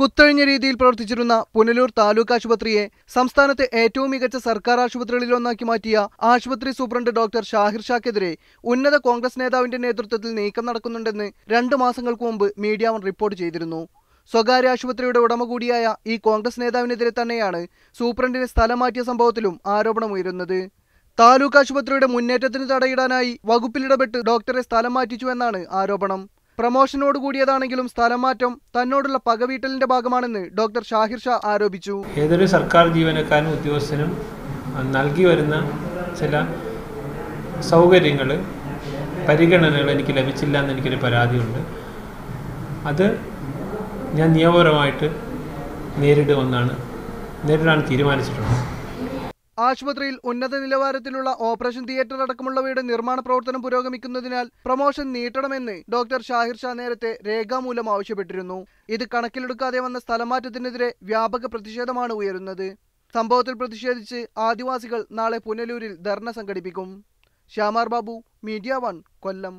കുത്തഴിഞ്ഞ രീതിയിൽ പ്രവർത്തിച്ചിരുന്ന പുനലൂർ താലൂക്ക് ആശുപത്രിയെ സംസ്ഥാനത്തെ ഏറ്റവും മികച്ച സർക്കാർ ആശുപത്രികളിലൊന്നാക്കി മാറ്റിയ ആശുപത്രി സൂപ്രണ്ട് ഡോക്ടർ ഷാഹിർ ഷാക്കെതിരെ ഉന്നത കോൺഗ്രസ് നേതാവിന്റെ നേതൃത്വത്തിൽ നീക്കം നടക്കുന്നുണ്ടെന്ന് 2 മാസങ്ങൾക്ക് മുമ്പ് മീഡിയ വൺ റിപ്പോർട്ട് ചെയ്തിരുന്നു. സ്വകാര്യ ആശുപത്രിയുടെ ഉടമ കൂടിയായ ഈ കോൺഗ്രസ് നേതാവിനെതിരെ തന്നെയാണ് സൂപ്രണ്ടിനെ സ്ഥലം മാറ്റിയ സംഭവത്തിലും ആരോപണമുയരുന്നത്. താലൂക്ക് ആശുപത്രിയുടെ മുന്നേറ്റത്തിന് തടയിടാനായി വകുപ്പിലിടപെട്ട് ഡോക്ടറെ സ്ഥലം മാറ്റിച്ചുവെന്നാണ് ആരോപണം. പ്രമോഷനോട് കൂടിയതാണെങ്കിലും സ്ഥലം മാറ്റം തന്നോടുള്ള പകവീട്ടലിന്റെ ഭാഗമാണെന്ന് ഡോക്ടർ ഷാഹിർ ഷാ ആരോപിച്ചു. ഏതൊരു സർക്കാർ ജീവനക്കാരനും ഉദ്യോഗസ്ഥനും നൽകി വരുന്ന ചില സൗകര്യങ്ങൾ, പരിഗണനകൾ എനിക്ക് ലഭിച്ചില്ല എന്ന് എനിക്കൊരു പരാതിയുണ്ട്. അത് ഞാൻ നിയമപരമായിട്ട് നേരിടാൻ തീരുമാനിച്ചിട്ടുണ്ട്. ആശുപത്രിയിൽ ഉന്നത നിലവാരത്തിലുള്ള ഓപ്പറേഷൻ തിയേറ്റർ അടക്കമുള്ളവയുടെ നിർമ്മാണ പ്രവർത്തനം പുരോഗമിക്കുന്നതിനാൽ പ്രമോഷൻ നീട്ടണമെന്ന് ഡോക്ടർ ഷാഹിർ ഷാ നേരത്തെ രേഖാമൂലം ആവശ്യപ്പെട്ടിരുന്നു. ഇത് കണക്കിലെടുക്കാതെ വന്ന സ്ഥലമാറ്റത്തിനെതിരെ വ്യാപക പ്രതിഷേധമാണ് ഉയരുന്നത്. സംഭവത്തിൽ പ്രതിഷേധിച്ച് ആദിവാസികൾ നാളെ പുനലൂരിൽ ധർണ സംഘടിപ്പിക്കും. ശ്യാമാർ ബാബു, മീഡിയ വൺ, കൊല്ലം.